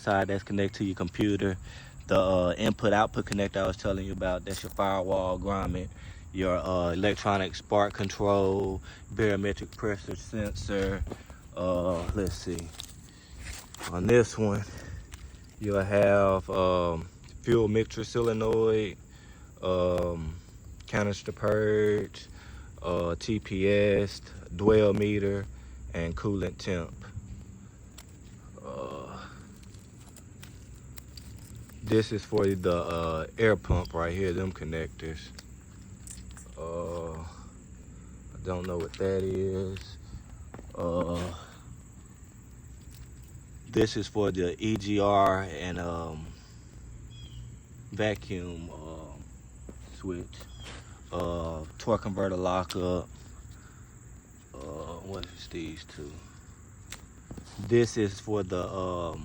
side that's connected to your computer. The input-output connector I was telling you about, that's your firewall grommet, your electronic spark control, barometric pressure sensor. Let's see. On this one, you'll have fuel mixture solenoid, canister purge, TPS, dwell meter, and coolant temp. This is for the air pump right here, them connectors. I don't know what that is. This is for the EGR and vacuum switch. Torque converter lockup. What is these two? This is for the